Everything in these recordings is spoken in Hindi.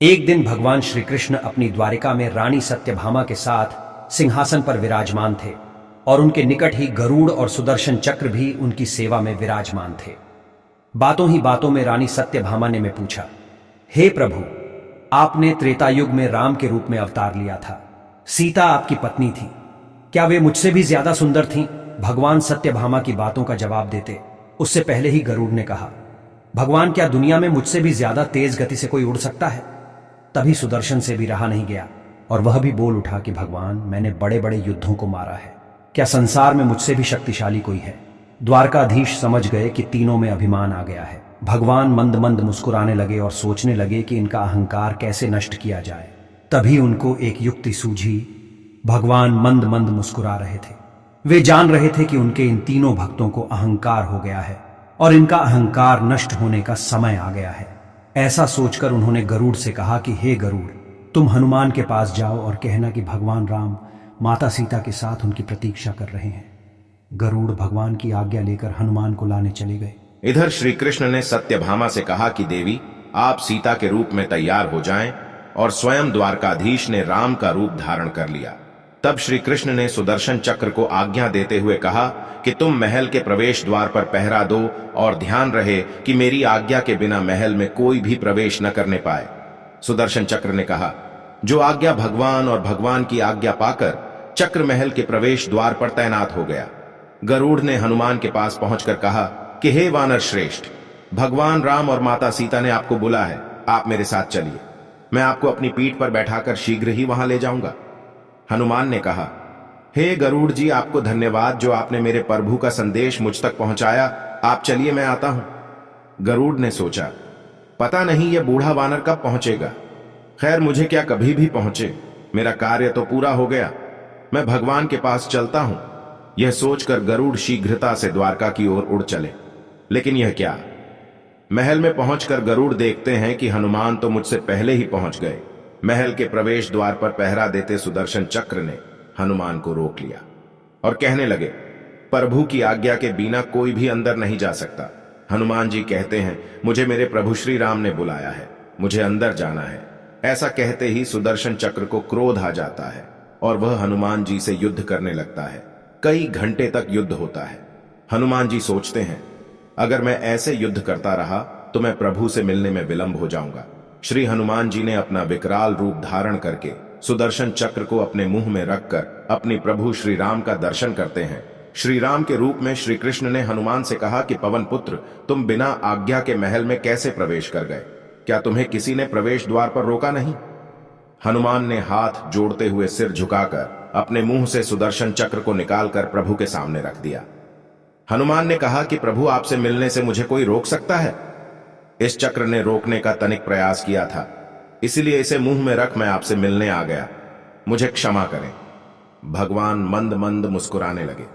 एक दिन भगवान श्री कृष्ण अपनी द्वारिका में रानी सत्यभामा के साथ सिंहासन पर विराजमान थे और उनके निकट ही गरुड़ और सुदर्शन चक्र भी उनकी सेवा में विराजमान थे। बातों ही बातों में रानी सत्यभामा ने में पूछा, हे प्रभु, आपने त्रेता युग में राम के रूप में अवतार लिया था। सीता आपकी पत्नी थी, क्या वे मुझसे भी ज्यादा सुंदर थीं? भगवान सत्यभामा की बातों का जवाब देते उससे पहले ही गरुड़ ने कहा, भगवान, क्या दुनिया में मुझसे भी ज्यादा तेज गति से कोई उड़ सकता है? तभी सुदर्शन से भी रहा नहीं गया और वह भी बोल उठा कि भगवान, मैंने बड़े बड़े युद्धों को मारा है, क्या संसार में मुझसे भी शक्तिशाली कोई है? द्वारकाधीश समझ गए कि तीनों में अभिमान आ गया है। भगवान मंद मंद मुस्कुराने लगे और सोचने लगे कि इनका अहंकार कैसे नष्ट किया जाए। तभी उनको एक युक्ति सूझी। भगवान मंद मंद मुस्कुरा रहे थे। वे जान रहे थे कि उनके इन तीनों भक्तों को अहंकार हो गया है और इनका अहंकार नष्ट होने का समय आ गया है। ऐसा सोचकर उन्होंने गरुड़ से कहा कि हे गरुड़, तुम हनुमान के पास जाओ और कहना कि भगवान राम माता सीता के साथ उनकी प्रतीक्षा कर रहे हैं। गरुड़ भगवान की आज्ञा लेकर हनुमान को लाने चले गए। इधर श्री कृष्ण ने सत्यभामा से कहा कि देवी, आप सीता के रूप में तैयार हो जाएं, और स्वयं द्वारकाधीश ने राम का रूप धारण कर लिया। तब श्री कृष्ण ने सुदर्शन चक्र को आज्ञा देते हुए कहा कि तुम महल के प्रवेश द्वार पर पहरा दो और ध्यान रहे कि मेरी आज्ञा के बिना महल में कोई भी प्रवेश न करने पाए। सुदर्शन चक्र ने कहा, जो आज्ञा भगवान और भगवान की आज्ञा पाकर चक्र महल के प्रवेश द्वार पर तैनात हो गया। गरुड़ ने हनुमान के पास पहुंचकर कहा कि हे वानर श्रेष्ठ, भगवान राम और माता सीता ने आपको बुला है, आप मेरे साथ चलिए, मैं आपको अपनी पीठ पर बैठाकर शीघ्र ही वहां ले जाऊंगा। हनुमान ने कहा, हे गरुड़ जी, आपको धन्यवाद जो आपने मेरे प्रभु का संदेश मुझ तक पहुंचाया। आप चलिए, मैं आता हूं। गरुड़ ने सोचा, पता नहीं यह बूढ़ा वानर कब पहुंचेगा। खैर, मुझे क्या कभी भी पहुंचे, मेरा कार्य तो पूरा हो गया, मैं भगवान के पास चलता हूं। यह सोचकर गरुड़ शीघ्रता से द्वारका की ओर उड़ चले। लेकिन यह क्या, महल में पहुंचकर गरुड़ देखते हैं कि हनुमान तो मुझसे पहले ही पहुंच गए। महल के प्रवेश द्वार पर पहरा देते सुदर्शन चक्र ने हनुमान को रोक लिया और कहने लगे, प्रभु की आज्ञा के बिना कोई भी अंदर नहीं जा सकता। हनुमान जी कहते हैं, मुझे मेरे प्रभु श्री राम ने बुलाया है, मुझे अंदर जाना है। ऐसा कहते ही सुदर्शन चक्र को क्रोध आ जाता है और वह हनुमान जी से युद्ध करने लगता है। कई घंटे तक युद्ध होता है। हनुमान जी सोचते हैं, अगर मैं ऐसे युद्ध करता रहा तो मैं प्रभु से मिलने में विलंब हो जाऊंगा। श्री हनुमान जी ने अपना विकराल रूप धारण करके सुदर्शन चक्र को अपने मुंह में रखकर अपनी प्रभु श्री राम का दर्शन करते हैं। श्री राम के रूप में श्री कृष्ण ने हनुमान से कहा कि पवन पुत्र, तुम बिना आज्ञा के महल में कैसे प्रवेश कर गए? क्या तुम्हें किसी ने प्रवेश द्वार पर रोका नहीं? हनुमान ने हाथ जोड़ते हुए सिर झुकाकर अपने मुंह से सुदर्शन चक्र को निकालकर प्रभु के सामने रख दिया। हनुमान ने कहा कि प्रभु, आपसे मिलने से मुझे कोई रोक सकता है? इस चक्र ने रोकने का तनिक प्रयास किया था, इसलिए इसे मुंह में रख मैं आपसे मिलने आ गया, मुझे क्षमा करें। भगवान मंद मंद मुस्कुराने लगे।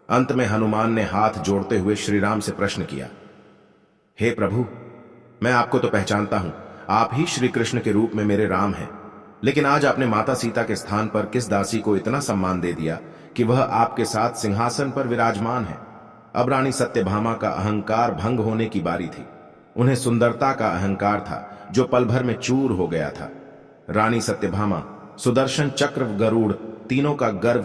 अंत में हनुमान ने हाथ जोड़ते हुए श्री राम से प्रश्न किया, हे प्रभु, मैं आपको तो पहचानता हूं, आप ही श्री कृष्ण के रूप में मेरे राम हैं, लेकिन आज आपने माता सीता के स्थान पर किस दासी को इतना सम्मान दे दिया कि वह आपके साथ सिंहासन पर विराजमान है। अब रानी सत्यभामा का अहंकार भंग होने की बारी थी। उन्हें सुंदरता का अहंकार था जो पल भर में चूर हो गया था। रानी सत्यभामा, सुदर्शन चक्र, गरुड़ तीनों का गर्व